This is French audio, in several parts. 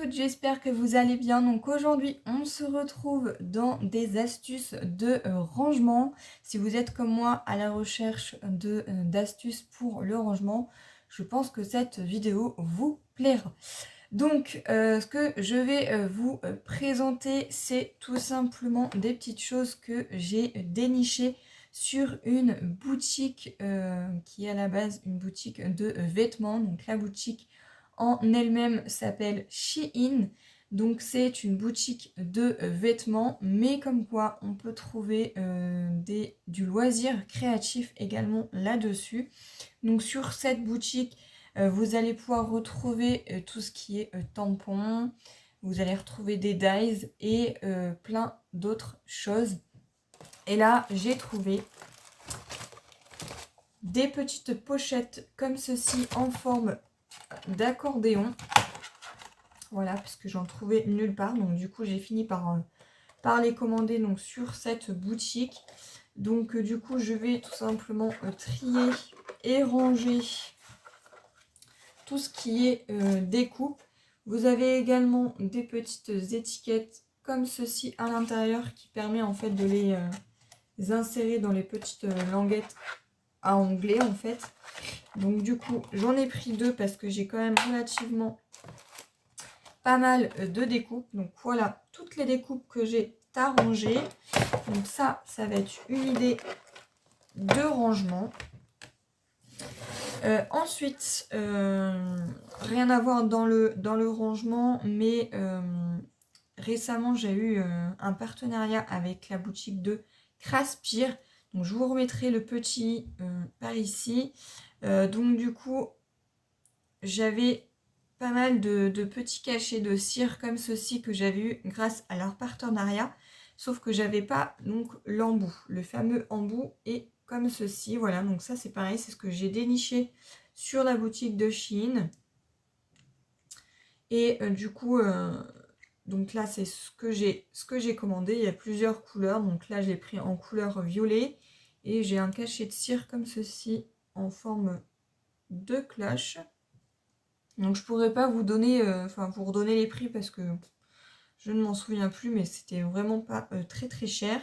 toutes, j'espère que vous allez bien. Donc aujourd'hui, on se retrouve dans des astuces de rangement. Si vous êtes comme moi à la recherche d'astuces pour le rangement, je pense que cette vidéo vous plaira. Donc, ce que je vais vous présenter, c'est tout simplement des petites choses que j'ai dénichées sur une boutique qui est à la base une boutique de vêtements. Donc la boutique en elle-même s'appelle Shein. Donc c'est une boutique de vêtements, mais comme quoi on peut trouver du loisir créatif également là-dessus. Donc sur cette boutique, vous allez pouvoir retrouver tout ce qui est tampons, vous allez retrouver des dyes et plein d'autres choses. Et là, j'ai trouvé des petites pochettes comme ceci en forme d'accordéon. Voilà, puisque j'en trouvais nulle part. Donc du coup, j'ai fini par les commander donc, sur cette boutique. Donc du coup, je vais tout simplement trier et ranger tout ce qui est découpe. Vous avez également des petites étiquettes comme ceci à l'intérieur qui permet en fait de les insérer dans les petites languettes à onglet en fait. Donc du coup, j'en ai pris deux parce que j'ai quand même relativement pas mal de découpes. Donc voilà, toutes les découpes que j'ai à ranger. Donc ça va être une idée de rangement. Ensuite, rien à voir dans le rangement, mais récemment j'ai eu un partenariat avec la boutique de Craspire. Donc je vous remettrai le petit par ici. Donc du coup, j'avais pas mal de petits cachets de cire comme ceci que j'avais eu grâce à leur partenariat. Sauf que j'avais pas donc l'embout, le fameux embout est comme ceci. Voilà, donc ça c'est pareil, c'est ce que j'ai déniché sur la boutique de Shein. Et du coup, donc là c'est ce que j'ai commandé. Il y a plusieurs couleurs, donc là j'ai pris en couleur violet et j'ai un cachet de cire comme ceci en forme de cloche. Donc je pourrais pas vous donner, vous redonner les prix parce que je ne m'en souviens plus, mais c'était vraiment pas très très cher.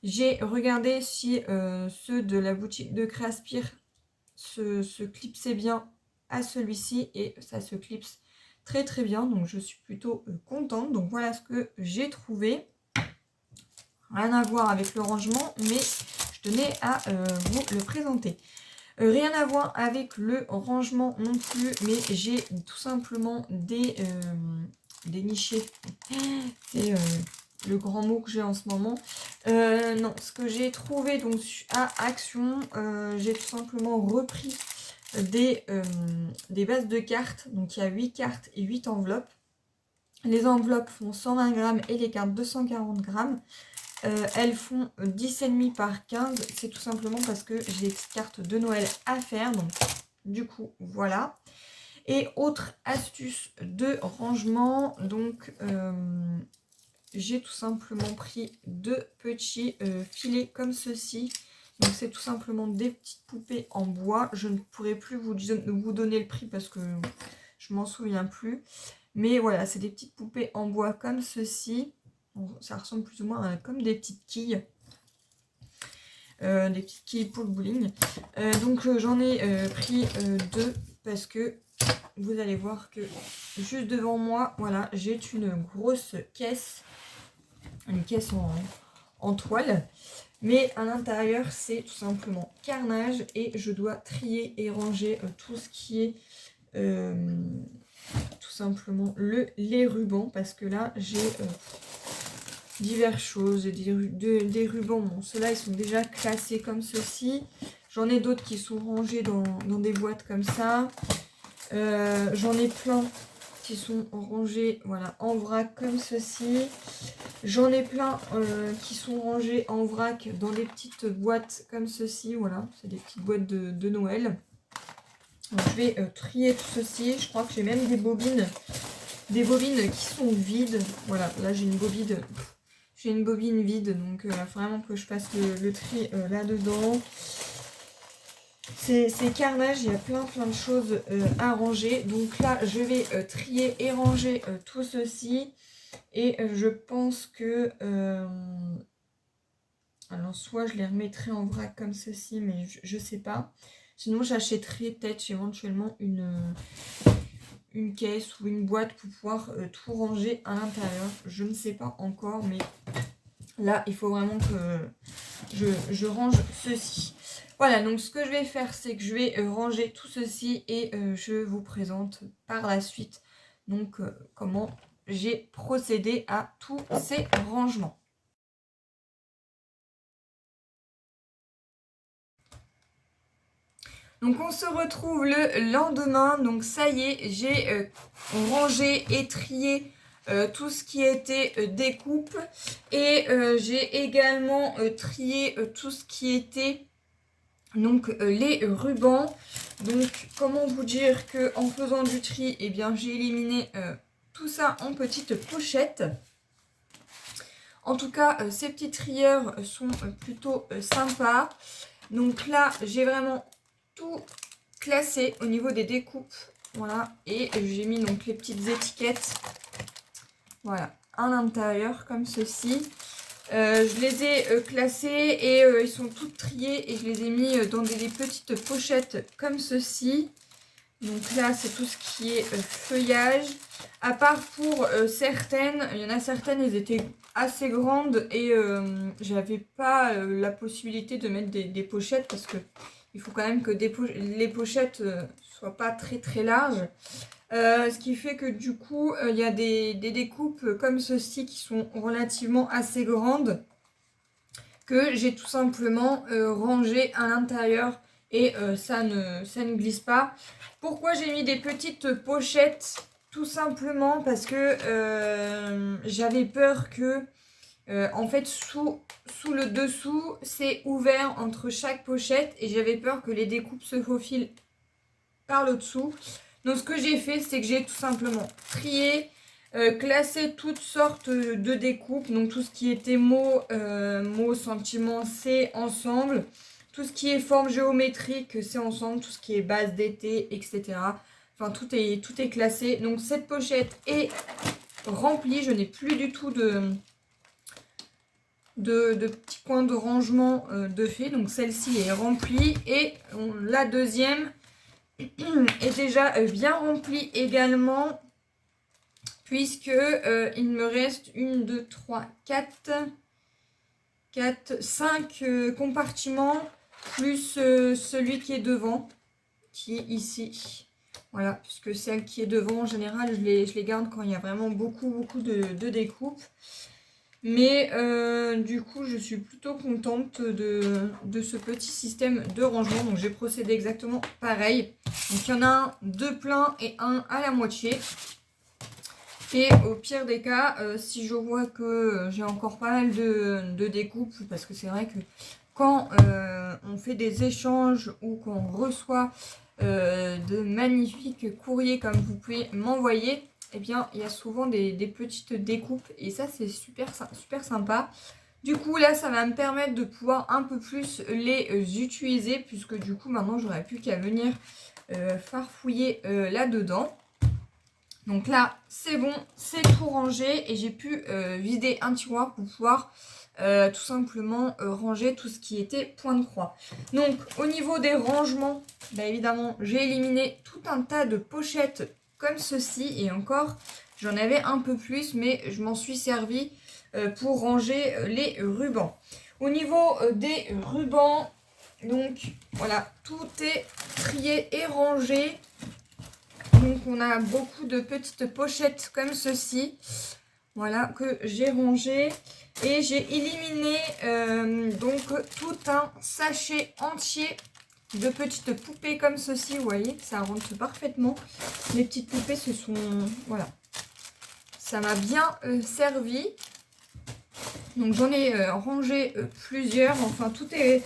J'ai regardé si ceux de la boutique de Craspire se clipsaient bien à celui-ci et ça se clipse très très bien, donc je suis plutôt contente. Donc voilà ce que j'ai trouvé. Rien à voir avec le rangement, mais je tenais à vous le présenter. Rien à voir avec le rangement non plus, mais j'ai tout simplement déniché. C'est le grand mot que j'ai en ce moment. Non, ce que j'ai trouvé donc à Action, j'ai tout simplement repris des bases de cartes. Donc il y a 8 cartes et 8 enveloppes. Les enveloppes font 120 grammes et les cartes 240 grammes. Elles font 10,5 par 15. C'est tout simplement parce que j'ai des cartes de Noël à faire. Donc, du coup, voilà. Et autre astuce de rangement. Donc, j'ai tout simplement pris deux petits filets comme ceci. Donc, c'est tout simplement des petites poupées en bois. Je ne pourrai plus vous donner le prix parce que je m'en souviens plus. Mais voilà, c'est des petites poupées en bois comme ceci. Ça ressemble plus ou moins à comme des petites quilles. Des petites quilles pour le bowling. Donc j'en ai pris deux parce que vous allez voir que juste devant moi, voilà, j'ai une grosse caisse. Une caisse en toile. Mais à l'intérieur, c'est tout simplement carnage. Et je dois trier et ranger tout ce qui est... tout simplement les rubans. Parce que là, j'ai... diverses choses, des rubans, bon ceux-là ils sont déjà classés comme ceci, j'en ai d'autres qui sont rangés dans des boîtes comme ça, j'en ai plein qui sont rangés voilà, en vrac comme ceci, j'en ai plein qui sont rangés en vrac dans des petites boîtes comme ceci, voilà, c'est des petites boîtes de Noël. Donc, je vais trier tout ceci, je crois que j'ai même des bobines qui sont vides, voilà, là j'ai une bobine. J'ai une bobine vide, donc il va vraiment que je fasse le tri là-dedans. C'est carnage, il y a plein de choses à ranger. Donc là, je vais trier et ranger tout ceci. Et je pense que... alors, soit je les remettrai en vrac comme ceci, mais je sais pas. Sinon, j'achèterai peut-être éventuellement une caisse ou une boîte pour pouvoir tout ranger à l'intérieur. Je ne sais pas encore, mais là, il faut vraiment que je range ceci. Voilà, donc ce que je vais faire, c'est que je vais ranger tout ceci et je vous présente par la suite donc comment j'ai procédé à tous ces rangements. Donc on se retrouve le lendemain, donc ça y est, j'ai rangé et trié tout ce qui était découpe et j'ai également trié tout ce qui était donc les rubans. Donc comment vous dire que en faisant du tri, eh bien j'ai éliminé tout ça en petites pochettes. En tout cas, ces petits trieurs sont plutôt sympas. Donc là, j'ai vraiment tout classé au niveau des découpes. Voilà, et j'ai mis donc les petites étiquettes. Voilà, à l'intérieur comme ceci. Je les ai classés et ils sont toutes triés et je les ai mis dans des petites pochettes comme ceci. Donc là, c'est tout ce qui est feuillage. À part pour certaines, il y en a certaines, elles étaient assez grandes et j'avais pas la possibilité de mettre des pochettes parce que il faut quand même que les pochettes soient pas très larges. Ce qui fait que du coup, il y a des découpes comme ceci qui sont relativement assez grandes que j'ai tout simplement rangées à l'intérieur et ça ne glisse pas. Pourquoi j'ai mis des petites pochettes? Tout simplement parce que j'avais peur que, en fait, sous le dessous, c'est ouvert entre chaque pochette et j'avais peur que les découpes se faufilent par le dessous. Donc ce que j'ai fait, c'est que j'ai tout simplement trié, classé toutes sortes de découpes. Donc tout ce qui était mots, sentiments, c'est ensemble. Tout ce qui est forme géométrique, c'est ensemble. Tout ce qui est base d'été, etc. Enfin, tout est classé. Donc cette pochette est remplie. Je n'ai plus du tout de petits coins de rangement de fait. Donc celle-ci est remplie. Et la deuxième est déjà bien remplie également. Puisque il me reste 1, 2, 3, 4, 5 compartiments. Plus celui qui est devant. Qui est ici. Voilà, puisque celle qui est devant, en général, je les garde quand il y a vraiment beaucoup de découpes. Mais du coup, je suis plutôt contente de ce petit système de rangement. Donc, j'ai procédé exactement pareil. Donc, il y en a un de plein et un à la moitié. Et au pire des cas, si je vois que j'ai encore pas mal de découpes, parce que c'est vrai que quand on fait des échanges ou qu'on reçoit de magnifiques courriers comme vous pouvez m'envoyer, eh bien il y a souvent des petites découpes et ça c'est super sympa. Du coup là ça va me permettre de pouvoir un peu plus les utiliser puisque du coup maintenant j'aurai plus qu'à venir farfouiller là-dedans. Donc là, c'est bon, c'est tout rangé et j'ai pu vider un tiroir pour pouvoir tout simplement ranger tout ce qui était point de croix. Donc au niveau des rangements, bah, évidemment, j'ai éliminé tout un tas de pochettes comme ceci. Et encore, j'en avais un peu plus, mais je m'en suis servi pour ranger les rubans. Au niveau des rubans, donc voilà, tout est trié et rangé. Donc on a beaucoup de petites pochettes comme ceci. Voilà, que j'ai rangé. Et j'ai éliminé donc tout un sachet entier de petites poupées comme ceci. Vous voyez, ça rentre parfaitement. Les petites poupées, ce sont... Voilà. Ça m'a bien servi. Donc j'en ai rangé plusieurs. Enfin, tout est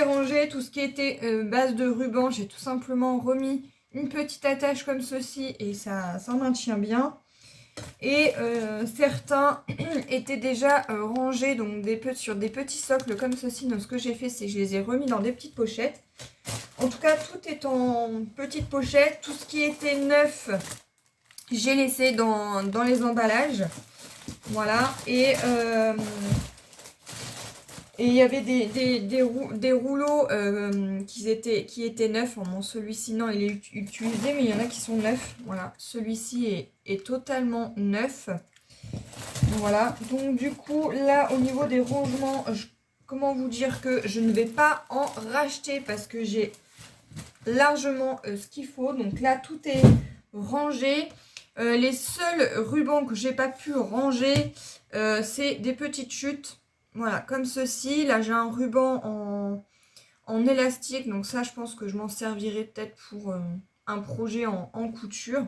rangé. Tout ce qui était base de ruban, j'ai tout simplement remis une petite attache comme ceci et ça maintient bien. Et certains étaient déjà rangés donc sur des petits socles comme ceci. Donc ce que j'ai fait, c'est que je les ai remis dans des petites pochettes. En tout cas, tout est en petite pochette. Tout ce qui était neuf, j'ai laissé dans les emballages. Voilà. Et il y avait des rouleaux qui étaient neufs. Bon, celui-ci, non, il est utilisé, mais il y en a qui sont neufs. Voilà. Celui-ci est totalement neuf. Voilà. Donc, du coup, là, au niveau des rangements, comment vous dire que je ne vais pas en racheter parce que j'ai largement ce qu'il faut. Donc là, tout est rangé. Les seuls rubans que j'ai pas pu ranger, c'est des petites chutes. Voilà, comme ceci. Là, j'ai un ruban en élastique. Donc ça, je pense que je m'en servirai peut-être pour un projet en couture.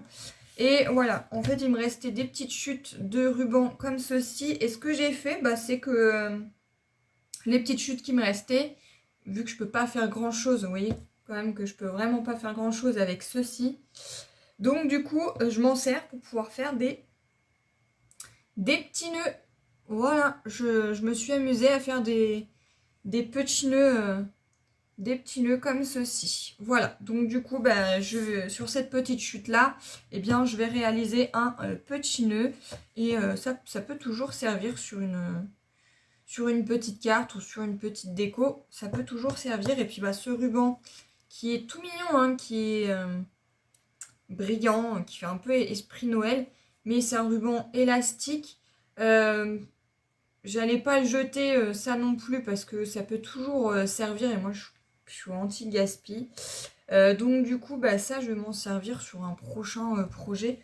Et voilà, en fait, il me restait des petites chutes de ruban comme ceci. Et ce que j'ai fait, bah, c'est que les petites chutes qui me restaient, vu que je peux pas faire grand chose, vous voyez quand même que je peux vraiment pas faire grand chose avec ceci. Donc du coup, je m'en sers pour pouvoir faire des petits nœuds. Voilà, je me suis amusée à faire des petits nœuds. Des petits nœuds comme ceci. Voilà, donc du coup, bah, sur cette petite chute-là, eh bien, je vais réaliser un petit nœud. Et ça peut toujours servir sur une petite carte ou sur une petite déco. Ça peut toujours servir. Et puis, bah, ce ruban qui est tout mignon, hein, qui est brillant, qui fait un peu esprit Noël. Mais c'est un ruban élastique. J'allais pas le jeter ça non plus parce que ça peut toujours servir. Et moi, je suis anti-gaspi. Donc du coup, bah, ça, je vais m'en servir sur un prochain projet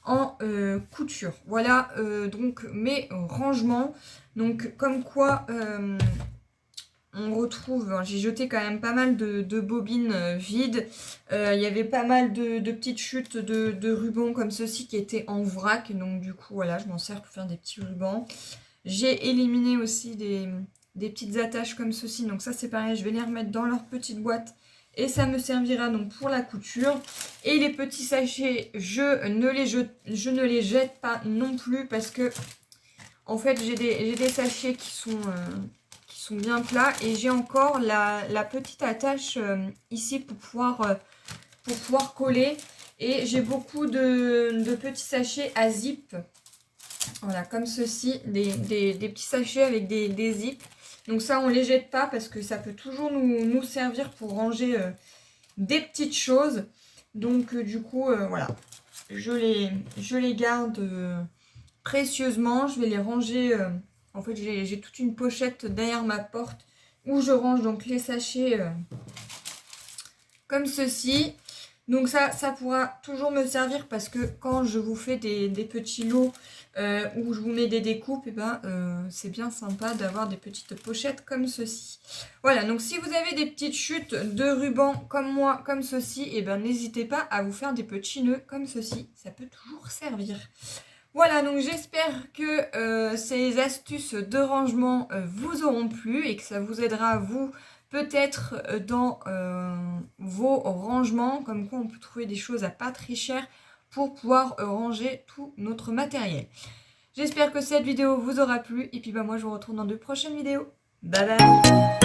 en couture. Voilà donc mes rangements. Donc comme quoi, on retrouve, j'ai jeté quand même pas mal de bobines vides. Il y avait pas mal de petites chutes de rubans comme ceci qui étaient en vrac. Donc du coup, voilà, je m'en sers pour faire des petits rubans. J'ai éliminé aussi des petites attaches comme ceci. Donc ça, c'est pareil, je vais les remettre dans leur petite boîte. Et ça me servira donc pour la couture. Et les petits sachets, je ne les jette pas non plus parce que, en fait, j'ai des sachets qui sont bien plats. Et j'ai encore la petite attache ici pour pouvoir coller. Et j'ai beaucoup de petits sachets à zip. Voilà, comme ceci, des petits sachets avec des zips. Donc ça, on ne les jette pas parce que ça peut toujours nous servir pour ranger des petites choses. Donc du coup, voilà, je les garde précieusement. Je vais les ranger. En fait, j'ai toute une pochette derrière ma porte où je range donc les sachets comme ceci. Donc ça pourra toujours me servir parce que quand je vous fais des petits lots où je vous mets des découpes, et ben, c'est bien sympa d'avoir des petites pochettes comme ceci. Voilà, donc si vous avez des petites chutes de ruban comme moi, comme ceci, et ben n'hésitez pas à vous faire des petits nœuds comme ceci. Ça peut toujours servir. Voilà, donc j'espère que ces astuces de rangement vous auront plu et que ça vous aidera à vous peut-être dans vos rangements, comme quoi on peut trouver des choses à pas très cher pour pouvoir ranger tout notre matériel. J'espère que cette vidéo vous aura plu et puis bah moi je vous retrouve dans de prochaines vidéos. Bye bye.